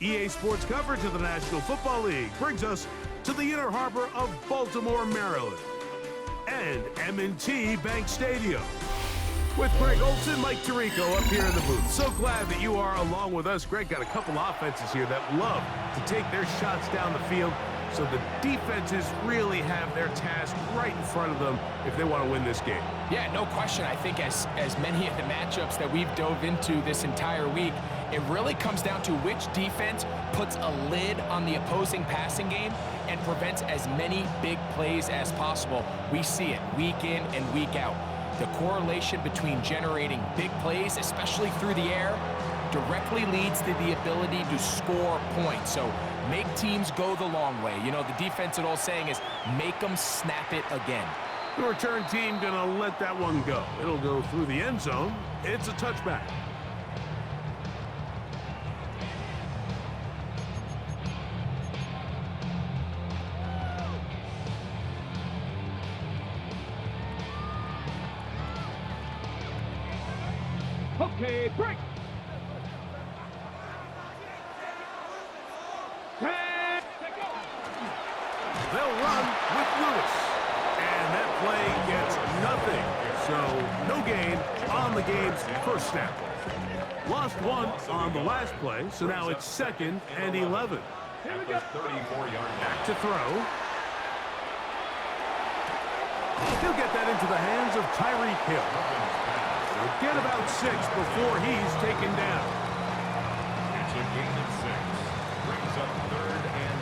EA Sports coverage of the National Football League brings us to the inner harbor of Baltimore, Maryland, and M&T Bank Stadium. With Greg Olson, Mike Tirico up here in the booth. So glad that you are along with us. Greg got a couple offenses here that love to take their shots down the field, so the defenses really have their task right in front of them if they want to win this game. Yeah, no question. I think as many of the matchups that we've dove into this entire week, it really comes down to which defense puts a lid on the opposing passing game and prevents as many big plays as possible. We see it week in and week out. The correlation between generating big plays, especially through the air, directly leads to the ability to score points. So make teams go the long way. You know, the defensive old saying is make them snap it again. The return team gonna let that one go. It'll go through the end zone. It's a touchback. Okay, break. They'll run with Lewis. And that play gets nothing. So no gain on the game's first snap. Lost one on the last play, so now it's 2nd and 11. Here we go. 34-yard Back to throw. He'll get that into the hands of Tyreek Hill. He'll get about 6 before he's taken down. It's a gain of 6. Brings up 3rd and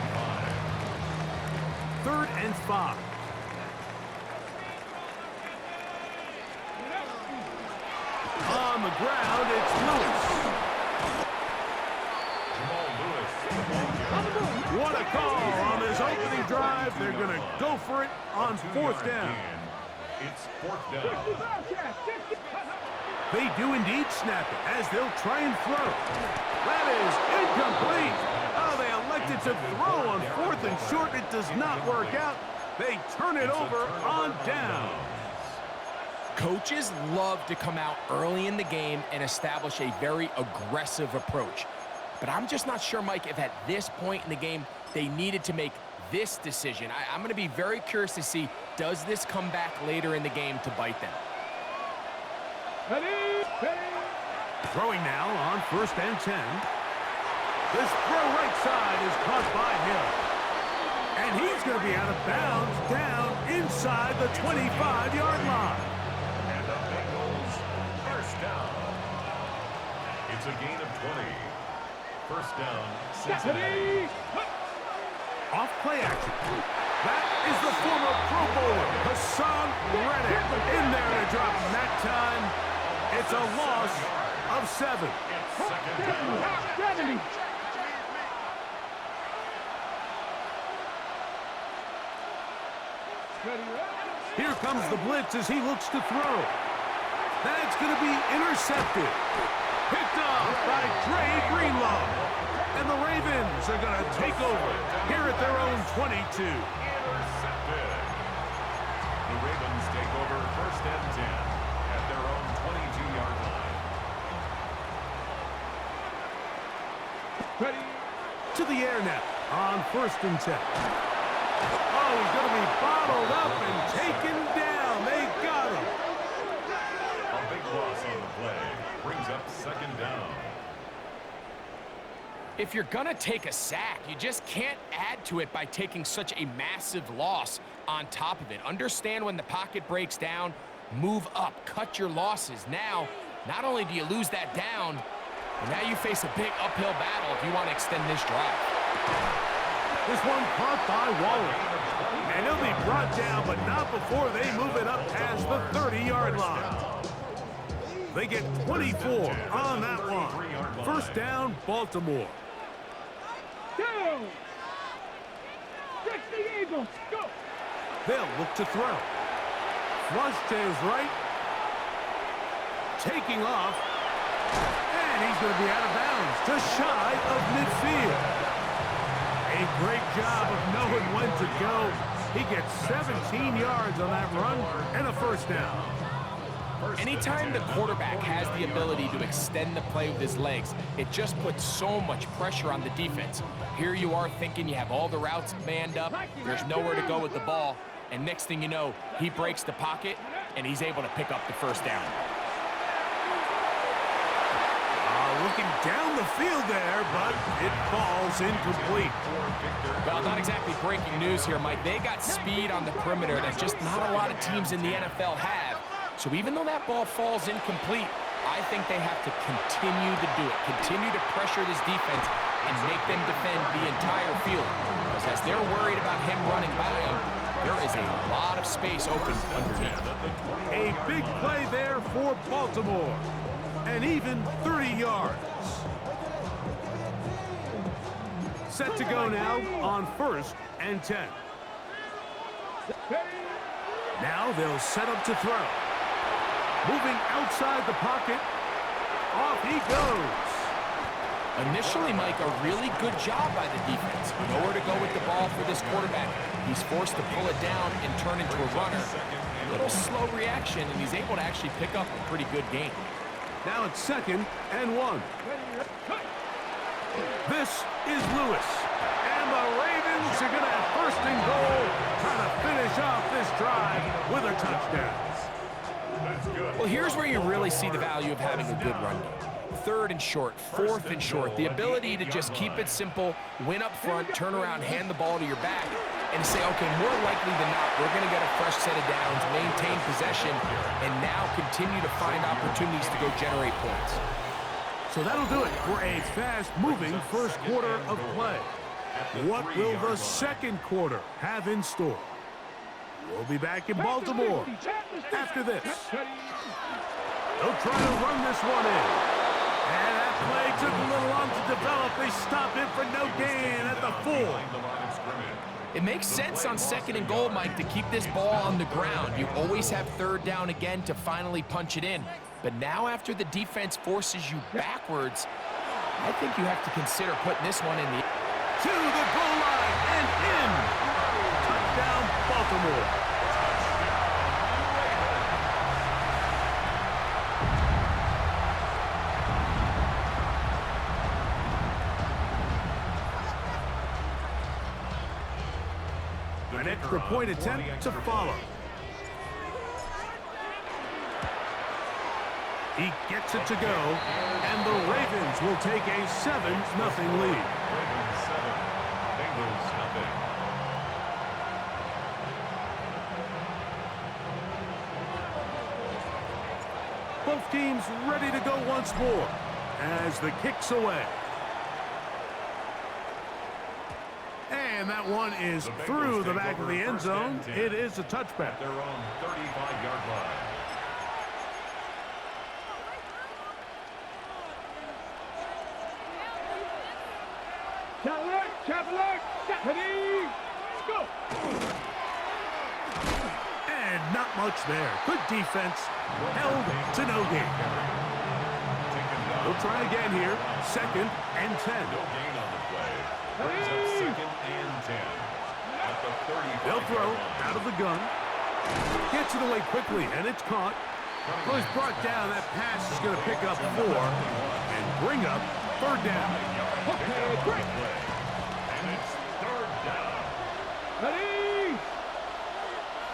5. 3rd and 5. On the ground, it's Lewis. Jamal Lewis, the ball carrier. What a call on this opening drive. They're going to go for it on 4th down. It's 4th down. They do indeed snap it as they'll try and throw. That is incomplete. Oh, they elected to throw on 4th and short. It does not work out. They turn it over on down. Coaches love to come out early in the game and establish a very aggressive approach. But I'm just not sure, Mike, if at this point in the game they needed to make this decision. I'm going to be very curious to see, does this come back later in the game to bite them? Throwing now on 1st and 10. This throw right side is caught by Hill. And he's going to be out of bounds down inside the 25-yard line. And the Bengals, 1st down. It's a gain of 20. 1st down, Cincinnati. Off play action. That is the former Pro Bowler, Hassan Reddick, in there to drop him that time. It's a loss of 7. It's 2nd down. Here comes the blitz as he looks to throw. That's going to be intercepted. Picked off by Dre Greenlaw. And the Ravens are going to take over here at their own 22. Intercepted. The Ravens take over 1st and 10 at their own 22-yard line. Ready. To the air now on 1st and 10. Oh, he's going to be bottled up and taken down. They got him. A big loss on the play. Brings up 2nd down. If you're going to take a sack, you just can't add to it by taking such a massive loss on top of it. Understand when the pocket breaks down, move up, cut your losses. Now, not only do you lose that down, but now you face a big uphill battle if you want to extend this drive. This one caught by Waller. And he'll be brought down, but not before they move it up past the 30-yard line. They get 24 on that one. 1st down, Baltimore. Down. Check the Eagles. Go. They'll look to throw. Flush to his right. Taking off. And he's going to be out of bounds, just shy of midfield. A great job of knowing when to go. He gets 17 yards on that run and a 1st down. Anytime the quarterback has the ability to extend the play with his legs, it just puts so much pressure on the defense. Here you are thinking you have all the routes manned up, there's nowhere to go with the ball, and next thing you know, he breaks the pocket, and he's able to pick up the first down. Looking down the field there, but it falls incomplete. Well, not exactly breaking news here, Mike. They got speed on the perimeter that just not a lot of teams in the NFL have. So even though that ball falls incomplete, I think they have to continue to do it, continue to pressure this defense and make them defend the entire field. Because as they're worried about him running by them, there is a lot of space open underneath. A big play there for Baltimore. And even 30 yards. Set to go now on 1st and 10. Now they'll set up to throw. Moving outside the pocket. Off he goes. Initially, Mike, a really good job by the defense. Nowhere to go with the ball for this quarterback. He's forced to pull it down and turn into a runner. A little slow reaction, and he's able to actually pick up a pretty good gain. Now it's 2nd and 1. This is Lewis. And the Ravens are going to have 1st and goal, trying to finish off this drive with a touchdown. Well, here's where you really see the value of having a good run game. 3rd and short, 4th and short. The ability to just keep it simple, win up front, turn around, hand the ball to your back, and say, okay, more likely than not, we're going to get a fresh set of downs, maintain possession, and now continue to find opportunities to go generate points. So that'll do it for a fast-moving first quarter of play. What will the second quarter have in store? We'll be back in Baltimore after this. They'll try to run this one in. And that play took a little long to develop. They stop it for no gain at the 4. It makes sense on 2nd and goal, Mike, to keep this ball on the ground. You always have 3rd down again to finally punch it in. But now after the defense forces you backwards, I think you have to consider putting this one in the... To the goal line and in. Touchdown, Baltimore. An extra point attempt to follow. He gets it to go, and the Ravens will take a 7-0 lead. Both teams ready to go once more as the kick's away. And that one is through the back of the end zone. It is a touchback. Their own 35-yard line. Chapel, ready, go! And not much there. Good defense. Held to no gain. We'll try again here. 2nd and 10. No gain on the play. Brings up 2nd and 10. At the 35. They'll throw out of the gun. Gets it away quickly, and it's caught. Well, he's brought down. That pass is going to pick up 4 and bring up 3rd down. Okay, great. And it's 3rd down. Ready,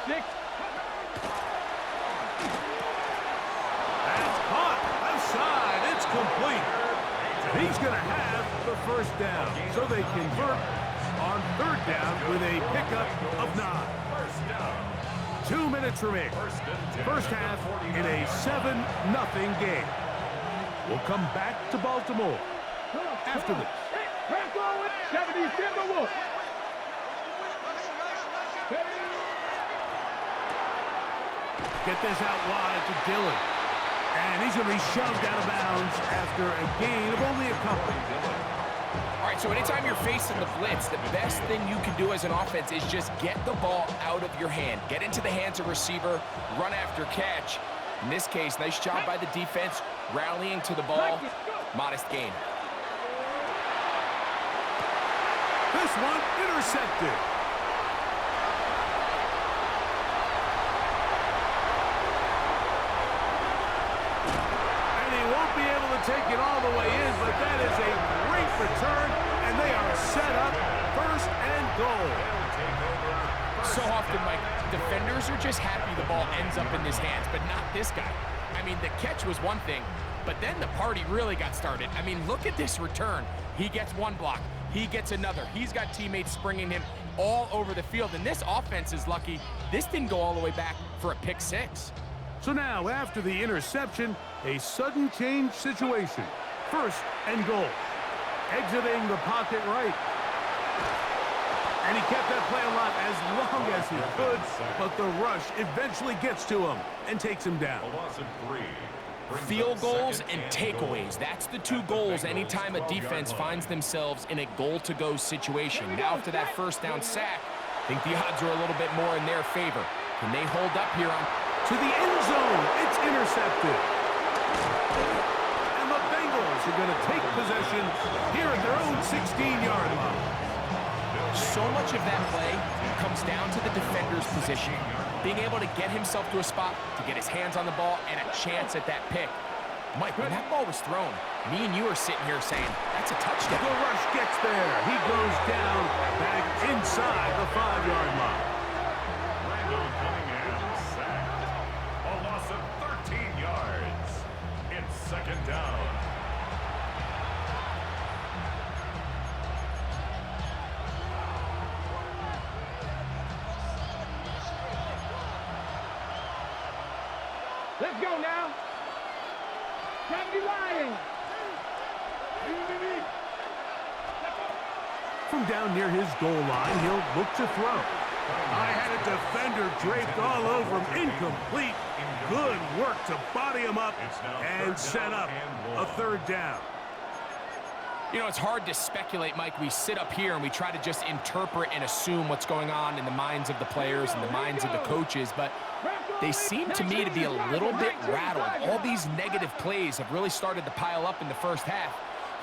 6. That's caught. Left side. It's complete. He's going to have the 1st down. So they convert on 3rd down with a pickup of 9. 2 minutes remaining. First half in a 7-0 game. We'll come back to Baltimore after this. 77 Wolf. Get this out wide to Dillon. And he's going to be shoved out of bounds after a gain of only a couple. All right, so anytime you're facing the blitz, the best thing you can do as an offense is just get the ball out of your hand. Get into the hands of receiver, run after catch. In this case, nice job by the defense, rallying to the ball. Modest gain. This one intercepted. goal. So often, Mike, defenders are just happy the ball ends up in his hands, but not this guy. I mean, the catch was one thing, but then the party really got started. I mean, look at this return. He gets one block. He gets another. He's got teammates springing him all over the field, and this offense is lucky this didn't go all the way back for a pick six. So now, after the interception, a sudden change situation. First and goal. Exiting the pocket right. And he kept that play alive as long as he could, but the rush eventually gets to him and takes him down. A loss of 3. Field goals and takeaways. That's the two goals anytime a defense finds themselves in a goal-to-go situation. Now, after that first down sack, I think the odds are a little bit more in their favor. Can they hold up here on... To the end zone, it's intercepted. And the Bengals are going to take possession here at their own 16-yard line. So much of that play comes down to the defender's position. Being able to get himself to a spot, to get his hands on the ball, and a chance at that pick. Mike, when that ball was thrown, me and you are sitting here saying, that's a touchdown. The rush gets there. He goes down back inside the 5-yard line. Randall Cunningham sacked. A loss of 13 yards. It's second down. Let's go now. Time to be lying. From down near his goal line, he'll look to throw. I had a defender draped all over him. Incomplete. Good work to body him up and set up a third down. You know, it's hard to speculate, Mike. We sit up here and we try to just interpret and assume what's going on in the minds of the players and the minds of the coaches, but they seem to me to be a little bit rattled. All these negative plays have really started to pile up in the first half.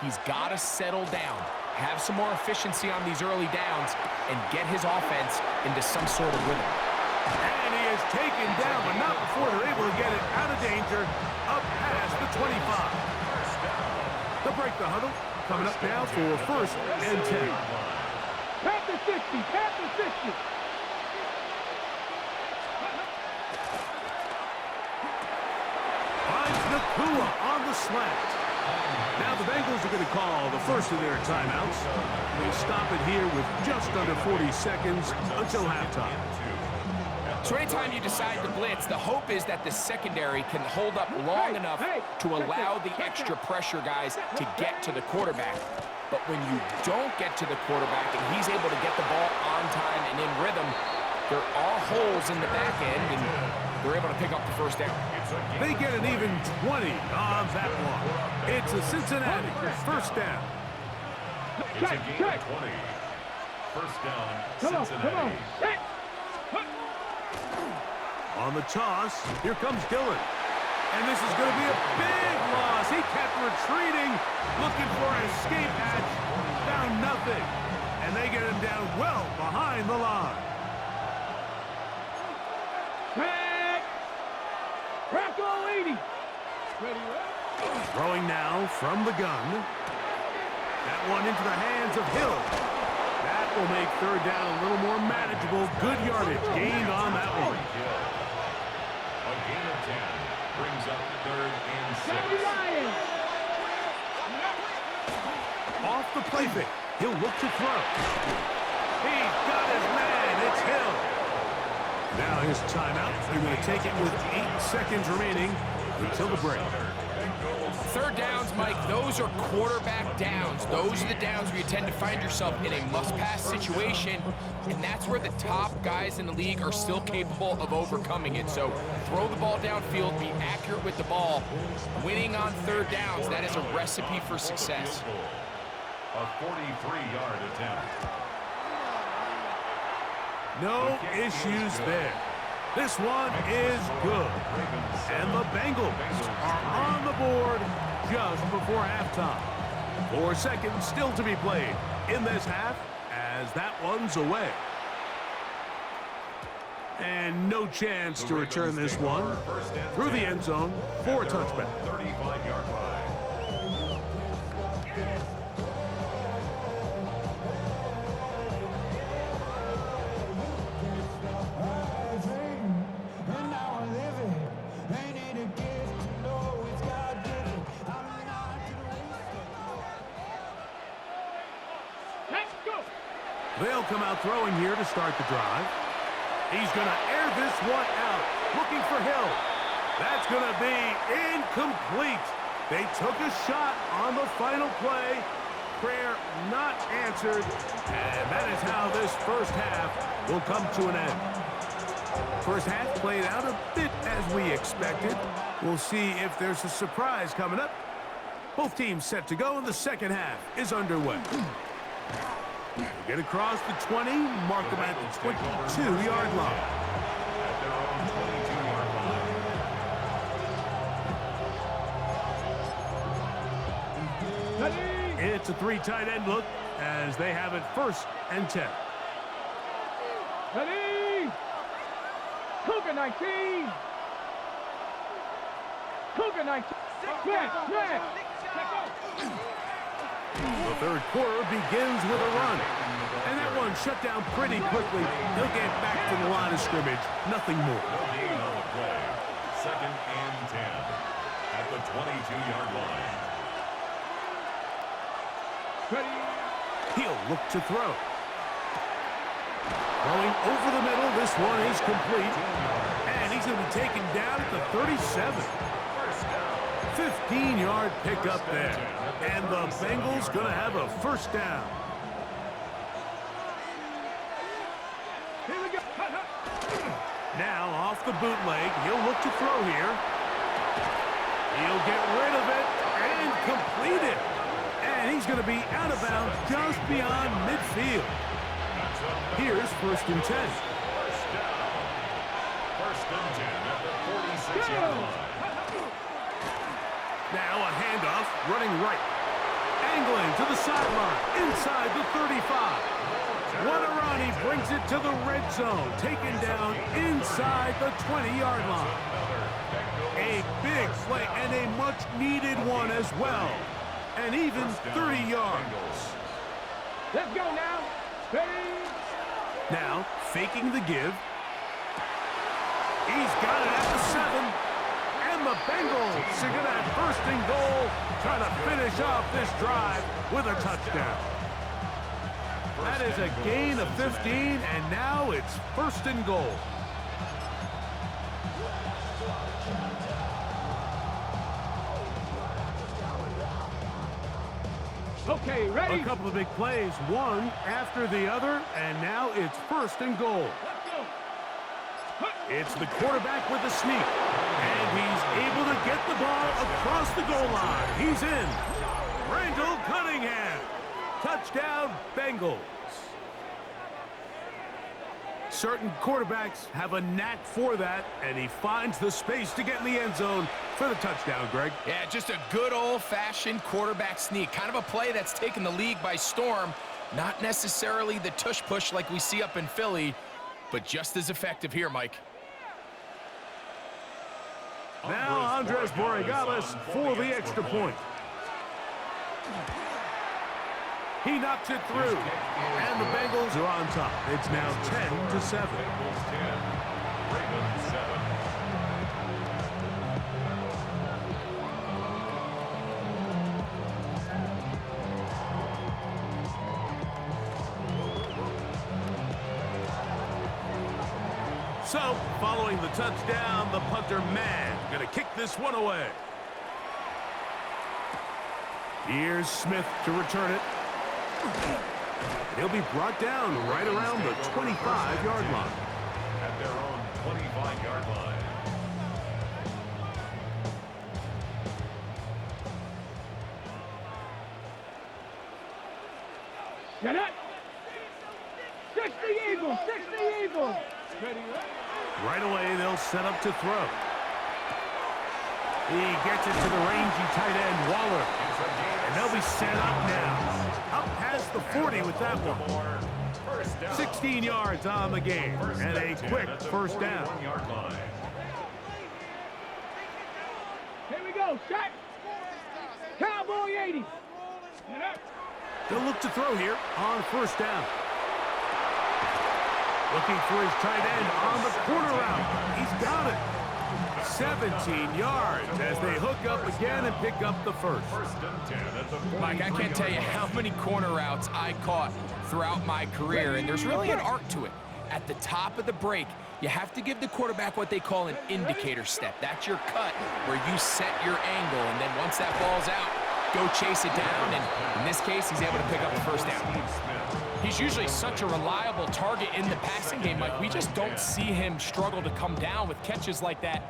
He's got to settle down, have some more efficiency on these early downs, and get his offense into some sort of rhythm. And he is taken down, but not before they're able to get it out of danger, up past the 25. They'll break the huddle. Coming up now for first and 10. Panther 60, Panther 60. Finds Nakua on the slant. Now the Bengals are going to call the first of their timeouts. They stop it here with just under 40 seconds until halftime. So anytime you decide to blitz, the hope is that the secondary can hold up long enough to allow the extra pressure guys to get to the quarterback. But when you don't get to the quarterback and he's able to get the ball on time and in rhythm, there are holes in the back end, and they're able to pick up the first down. They get an even 20 on that one. It's a Cincinnati first down. It's a gain of 20. First down, Cincinnati. Come on. On the toss, here comes Dillon. And this is going to be a big loss. He kept retreating, looking for an escape hatch. Found nothing. And they get him down well behind the line. Back. Bronco 80. Ready, Throwing now from the gun. That one into the hands of Hill. That will make third down a little more manageable. Good yardage gained on that one. A gain of 10 brings up third and 6. Off the play fake. He'll look to throw. He's got his man. It's Hill. Now his timeout. They're going to take it with 8 seconds remaining until the break. Third downs, Mike, those are quarterback downs. Those are the downs where you tend to find yourself in a must-pass situation, and that's where the top guys in the league are still capable of overcoming it. So throw the ball downfield, be accurate with the ball. Winning on third downs, that is a recipe for success. A 43-yard attempt. No issues there. This one is good. And the Bengals are on the board just before halftime. 4 seconds still to be played in this half as that one's away. And no chance to return this one through the end zone for a touchback. 35-yard line. They'll come out throwing here to start the drive. He's going to air this one out, looking for Hill. That's going to be incomplete. They took a shot on the final play. Prayer not answered. And that is how this first half will come to an end. First half played out a bit as we expected. We'll see if there's a surprise coming up. Both teams set to go, and the second half is underway. Get across the 20, mark them at the 22-yard line. At their own 22-yard line. It's a three tight end look as they have it 1st and 10. Ready? Cougar 19. Cougar 19. Red. The third quarter begins with a run. And that one shut down pretty quickly. He'll get back to the line of scrimmage. Nothing more. No gain on the play. 2nd and 10 at the 22-yard line. Ready? He'll look to throw. Going over the middle. This one is complete. And he's going to be taken down at the 37. 15-yard pickup there. And the Bengals going to have a first down. Here we go. Now off the bootleg. He'll look to throw here. He'll get rid of it and complete it. And he's going to be out of bounds just beyond midfield. Here's 1st and 10. First down. 1st and 10 at the 46-yard line. Now a handoff, running right. Angling to the sideline, inside the 35. Wanarani brings it to the red zone, taken down inside the 20-yard line. A big play and a much-needed one as well. And even 30 yards. Let's go now. Ready? Now, faking the give. He's got it at the 7. And the Bengals are going to have 1st and goal, trying to finish off this drive with a touchdown. That is a gain of 15, and now it's 1st and goal. Okay, ready? A couple of big plays, one after the other, and now it's 1st and goal. It's the quarterback with the sneak, and he's able to get the ball across the goal line. He's in. Randall Cunningham. Touchdown, Bengals. Certain quarterbacks have a knack for that, and he finds the space to get in the end zone for the touchdown, Greg. Yeah, just a good old-fashioned quarterback sneak. Kind of a play that's taken the league by storm. Not necessarily the tush-push like we see up in Philly, but just as effective here, Mike. Now Andres Borregales for the extra point. He knocks it through, and the Bengals are on top. It's now 10-7. Bengals 10, Ravens 7. So, following the touchdown, the punter man going to kick this one away. Here's Smith to return it. He'll be brought down right around the 25-yard line. At their own 25-yard line. Get it. 60 Eagles. 60 Eagles. Ready? Right away, they'll set up to throw. He gets it to the rangy tight end, Waller. And they'll be set up now. Up past the 40 with that one. 16 yards on the game. And a quick first down. Here we go. Shot. Cowboy 80. Get up. They'll look to throw here on 1st down. Looking for his tight end on the corner route. He's got it. 17 yards as they hook up again and pick up the first. First and 10 at the 43. Mike, I can't tell you how many corner routes I caught throughout my career, and there's really an art to it. At the top of the break, you have to give the quarterback what they call an indicator step. That's your cut where you set your angle, and then once that ball's out, go chase it down, and in this case, he's able to pick up the first down. He's usually such a reliable target in the passing game, Mike. We just don't see him struggle to come down with catches like that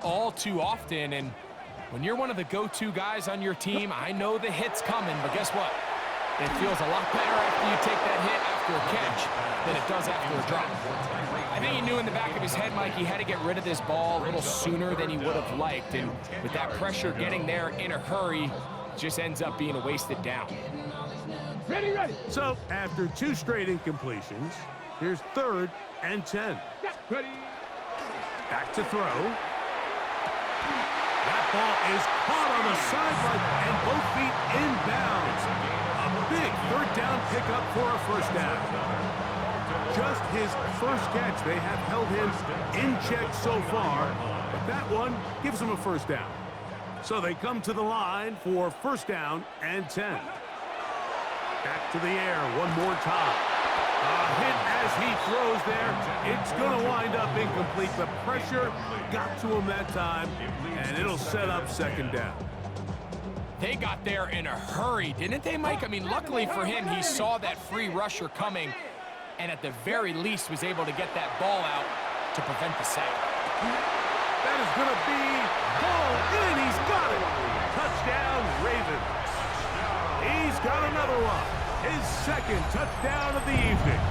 all too often, and when you're one of the go-to guys on your team, I know the hit's coming, but guess what? It feels a lot better after you take that hit after a catch than it does after a drop. I think he knew in the back of his head, Mike, he had to get rid of this ball a little sooner than he would have liked, and with that pressure getting there in a hurry, it just ends up being a wasted down. Ready, ready. So, after 2 straight incompletions, here's 3rd and 10. Ready. Back to throw. That ball is caught on the sideline and both feet inbounds. A big 3rd down pickup for a first down. Just his first catch. They have held him in check so far, but that one gives him a first down. So they come to the line for first down and 10. Back to the air one more time. A hit as he throws there. It's going to wind up incomplete. The pressure got to him that time, and it'll set up 2nd down. They got there in a hurry, didn't they, Mike? I mean, luckily for him, he saw that free rusher coming, and at the very least was able to get that ball out to prevent the sack. That is going to be hauled in. He's got it. Touchdown, Ravens. He's got another one. His 2nd touchdown of the evening.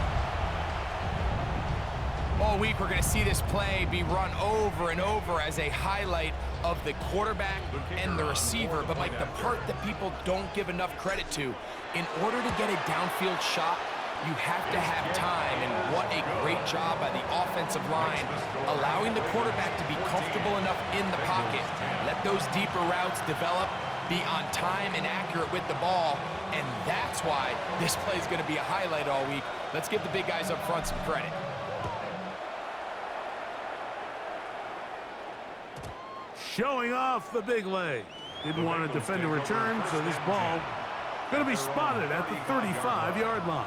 All week, we're going to see this play be run over and over as a highlight of the quarterback and the receiver. But, Mike, the part that people don't give enough credit to, in order to get a downfield shot, you have to have time, and what a great job by the offensive line, allowing the quarterback to be comfortable enough in the pocket, let those deeper routes develop, be on time and accurate with the ball, and that's why this play is going to be a highlight all week. Let's give the big guys up front some credit. Showing off the big leg. Didn't want to defend a return, so this ball going to be spotted at the 35-yard line.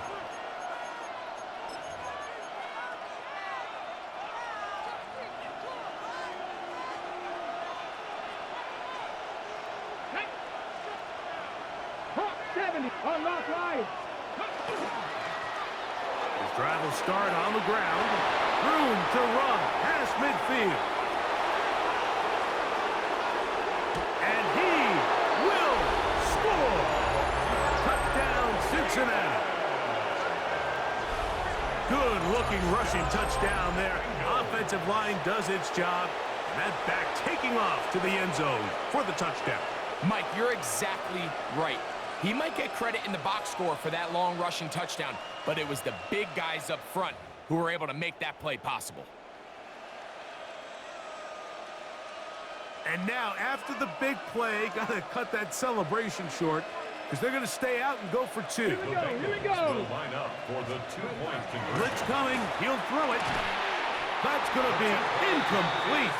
On rock line. His drive will start on the ground. Room to run past midfield. And he will score. Touchdown, Cincinnati. Good-looking rushing touchdown there. Offensive line does its job. And that back taking off to the end zone for the touchdown. Mike, you're exactly right. He might get credit in the box score for that long rushing touchdown, but it was the big guys up front who were able to make that play possible. And now, after the big play, got to cut that celebration short because they're going to stay out and go for 2. Here we go. Here we go. Line up for the 2-point conversion. Blitz coming. He'll throw it. That's going to be incomplete.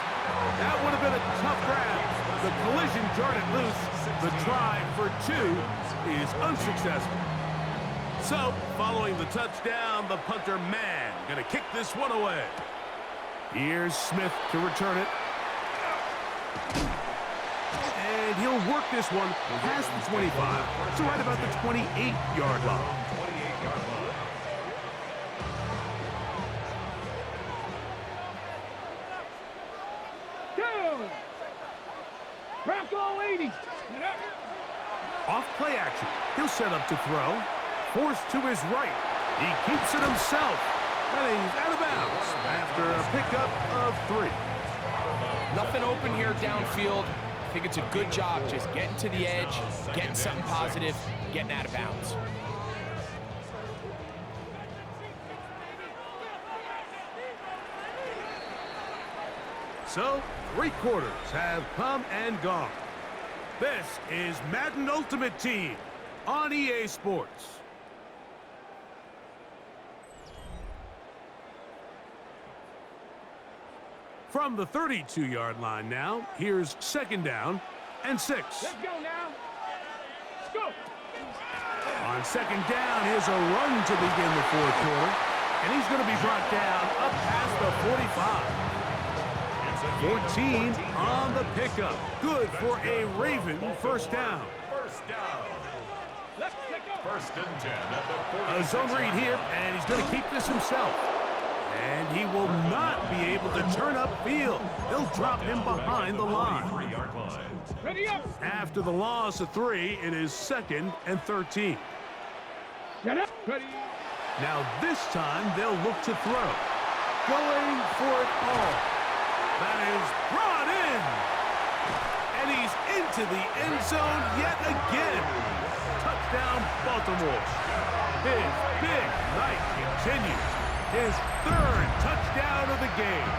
That would have been a tough grab. The collision jarred it loose. The try for 2 is unsuccessful. So, following the touchdown, the punter man going to kick this one away. Here's Smith to return it. And he'll work this one past the 25 to right about the 28-yard line. Bronco 80. Off play action. He'll set up to throw. Forced to his right. He keeps it himself. And he's out of bounds after a pickup of 3. Nothing open here downfield. I think it's a good job just getting to the edge, getting something positive, getting out of bounds. So, 3 quarters have come and gone. This is Madden Ultimate Team on EA Sports. From the 32-yard line now, here's 2nd down and 6. Let's go now. Let's go. On 2nd down, here's a run to begin the 4th quarter. And he's going to be brought down up past the 45. 14 on the pickup. Good for a Raven 1st down. First down. Let's go. 1st and 10 at the 40. A zone read here, and he's going to keep this himself. And he will not be able to turn upfield. He'll drop him behind the line. 43-yard line. Ready up. After the loss of 3, it is 2nd and 13. Get up. Ready. Now this time they'll look to throw. Going for it all. That is brought in. And he's into the end zone yet again. Touchdown, Baltimore. His big night continues. His 3rd touchdown of the game.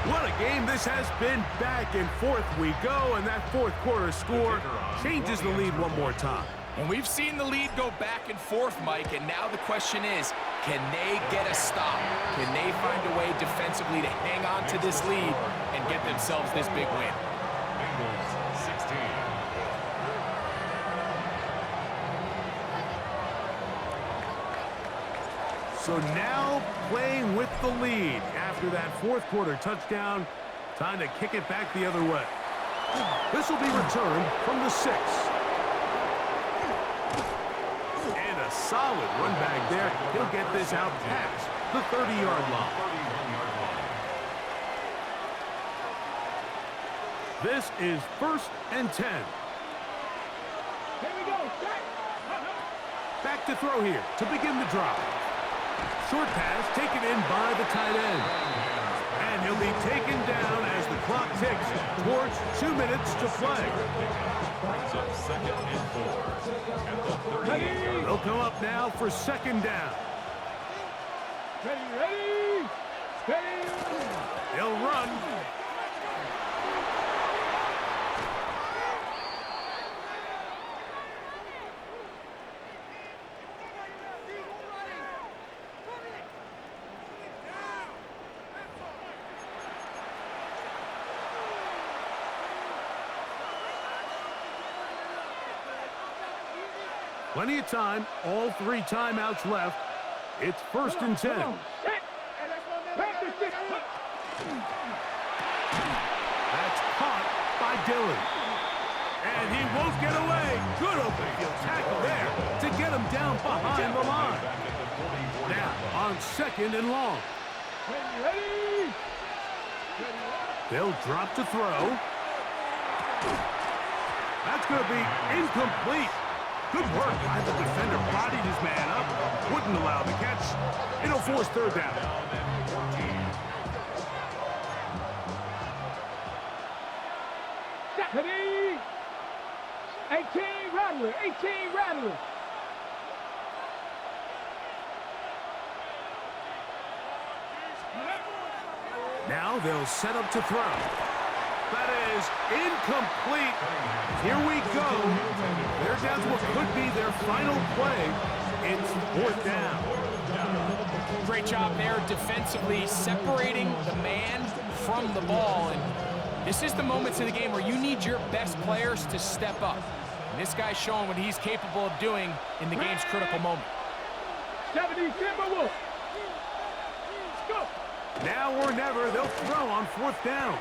What a game this has been. Back and forth we go, and that 4th quarter score changes the lead one more time. And we've seen the lead go back and forth, Mike, and now the question is, can they get a stop? Can they find a way defensively to hang on to this lead and get themselves this big win? Bengals 16. So now playing with the lead after that 4th quarter touchdown. Time to kick it back the other way. This will be returned from the 6. And a solid run back there. He'll get this out past the 30-yard line. 31-yard line. This is 1st and 10. Here we go. Set. Back to throw here to begin the drive. Short pass taken in by the tight end. And he'll be taken down as the clock ticks towards 2 minutes to play. Brings up 2nd and 4 at the 38-yard. They'll come up now for 2nd down. Ready, ready. Ready. They'll run. Plenty of time, all 3 timeouts left. It's 1st and 10. Set. Practice this. That's caught by Dillon. And he won't get away. Good open field tackle there to get him down behind the line. Now on 2nd and long. Ready. They'll drop to throw. That's going to be incomplete. Good work by the defender. Bodied his man up. Wouldn't allow the catch. It'll force 3rd down. Ready. 18 Rattler. 18 Rattler. Now they'll set up to throw. That is incomplete. Here we go. They're down to what could be their final play. It's 4th down. Great job there defensively, separating the man from the ball. And this is the moments in the game where you need your best players to step up. And this guy's showing what he's capable of doing in the game's critical moment. 70 Timberwolves. Go. Now or never, they'll throw on 4th down.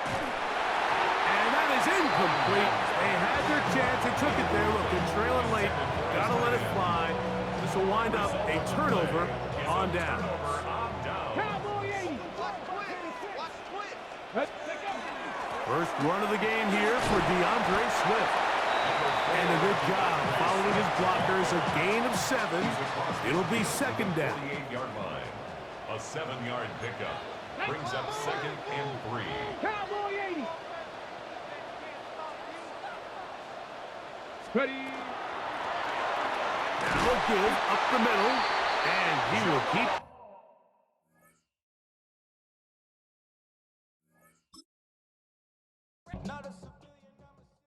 And that is incomplete. They had their chance. They took it there. Look, they're trailing late. Got to let it fly. This will wind up a turnover on down. Cowboy 80. First run of the game here for DeAndre Swift. And a good job following his blockers. A gain of 7. It'll be 2nd down. 48-yard line. A 7-yard pickup. Brings up 2nd and 3. Cowboy 80. Ready. Now he'll give up the middle. And he will keep. Not a